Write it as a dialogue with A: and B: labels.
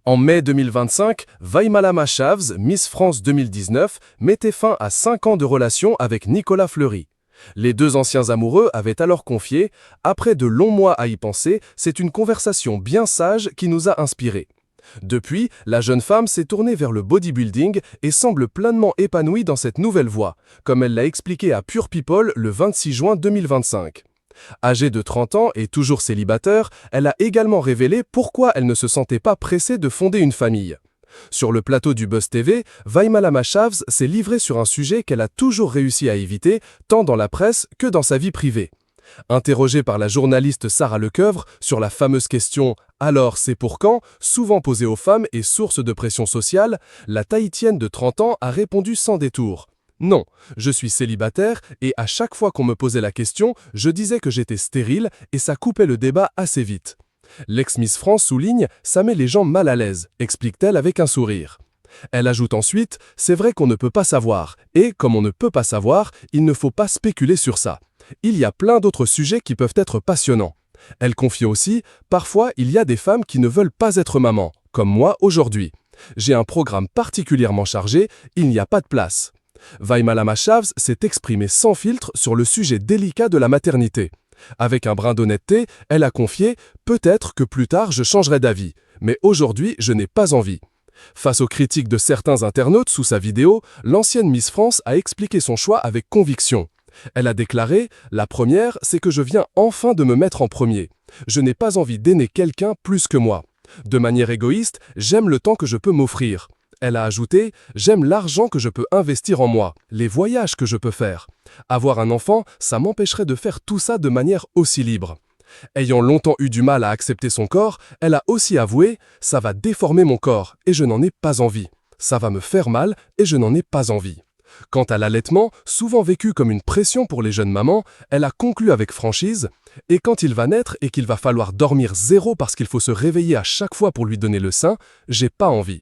A: En mai 2025, Vaimala Mashavs, Miss France 2019, mettait fin à 5 ans de relation avec Nicolas Fleury. Les deux anciens amoureux avaient alors confié « Après de longs mois à y penser, c'est une conversation bien sage qui nous a inspirés ». Depuis, la jeune femme s'est tournée vers le bodybuilding et semble pleinement épanouie dans cette nouvelle voie, comme elle l'a expliqué à Pure People le 26 juin 2025. Âgée de 30 ans et toujours célibataire, elle a également révélé pourquoi elle ne se sentait pas pressée de fonder une famille. Sur le plateau du Buzz TV, Vaimala Mashavs s'est livrée sur un sujet qu'elle a toujours réussi à éviter, tant dans la presse que dans sa vie privée. Interrogée par la journaliste Sarah Lecoeuvre sur la fameuse question « Alors, c'est pour quand ?», souvent posée aux femmes et source de pression sociale, la Tahitienne de 30 ans a répondu sans détour. Non, je suis célibataire et à chaque fois qu'on me posait la question, je disais que j'étais stérile et ça coupait le débat assez vite. L'ex-Miss France souligne « Ça met les gens mal à l'aise », explique-t-elle avec un sourire. Elle ajoute ensuite « C'est vrai qu'on ne peut pas savoir, et comme on ne peut pas savoir, il ne faut pas spéculer sur ça. Il y a plein d'autres sujets qui peuvent être passionnants. » Elle confie aussi « Parfois, il y a des femmes qui ne veulent pas être maman, comme moi aujourd'hui. J'ai un programme particulièrement chargé, il n'y a pas de place. » Vaimala Mashavs s'est exprimée sans filtre sur le sujet délicat de la maternité. Avec un brin d'honnêteté, elle a confié « Peut-être que plus tard je changerai d'avis, mais aujourd'hui je n'ai pas envie ». Face aux critiques de certains internautes sous sa vidéo, l'ancienne Miss France a expliqué son choix avec conviction. Elle a déclaré « La première, c'est que je viens enfin de me mettre en premier. Je n'ai pas envie d'aimer quelqu'un plus que moi. De manière égoïste, j'aime le temps que je peux m'offrir. » Elle a ajouté « J'aime l'argent que je peux investir en moi, les voyages que je peux faire. Avoir un enfant, ça m'empêcherait de faire tout ça de manière aussi libre. » Ayant longtemps eu du mal à accepter son corps, elle a aussi avoué « Ça va déformer mon corps et je n'en ai pas envie. Ça va me faire mal et je n'en ai pas envie. » Quant à l'allaitement, souvent vécu comme une pression pour les jeunes mamans, elle a conclu avec franchise « Et quand il va naître et qu'il va falloir dormir zéro parce qu'il faut se réveiller à chaque fois pour lui donner le sein, j'ai pas envie. »